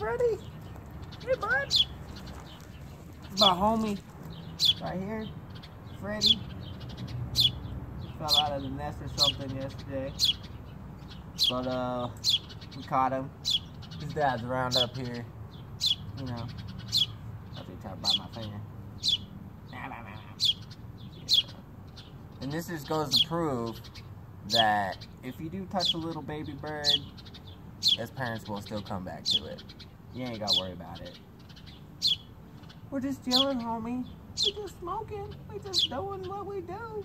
Freddy? Hey, bud. My homie right here, Freddy. He fell out of the nest or something yesterday. But, we caught him. His dad's around up here. You know. I'll be trying to bite my finger. Yeah. And this just goes to prove that if you do touch a little baby bird, his parents will still come back to it. You ain't gotta worry about it. We're just chilling, homie. We just smoking. We just doing what we do.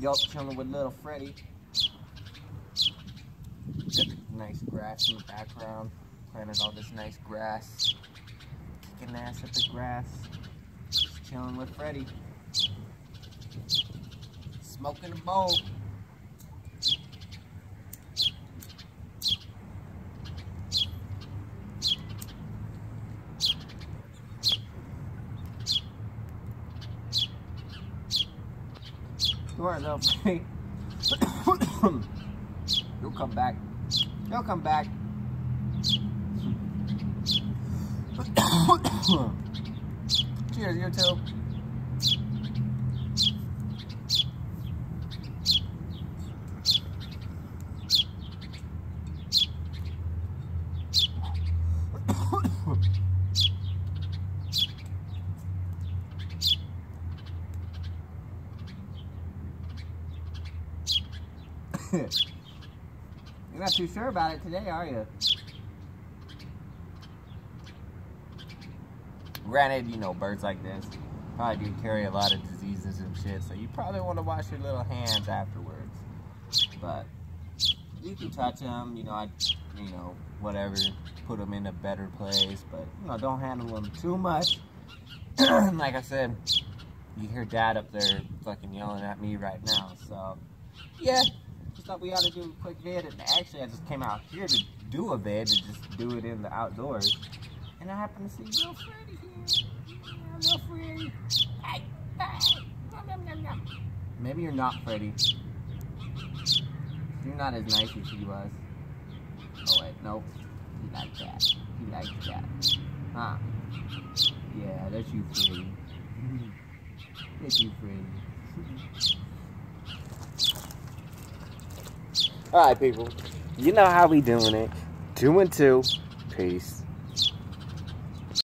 Yup, chilling with little Freddy. Nice grass in the background. Planted all this nice grass. Kicking ass at the grass. Just chilling with Freddy. Smoking a bowl. You are little Freddy. You'll come back. You'll come back. Cheers, you too. You're not too sure about it today, are you? Granted, you know, birds like this probably do carry a lot of diseases and shit, so you probably want to wash your little hands afterwards. But you can touch them, you know, whatever, put them in a better place, but, you know, don't handle them too much. Like I said, you hear Dad up there fucking yelling at me right now, so, yeah. Just thought we ought to do a quick vid, and actually I just came out here to do a vid, to just do it in the outdoors. And I happen to see little Freddy here. Yeah, little Freddy. Hey, hey. Nom, nom, nom. Maybe you're not Freddy. You're not as nice as he was. Oh wait, nope. He liked that. He liked that. Huh. Yeah, that's you, Freddy. That's you, Freddy. Alright, people. You know how we doing it. 2 and 2. Peace.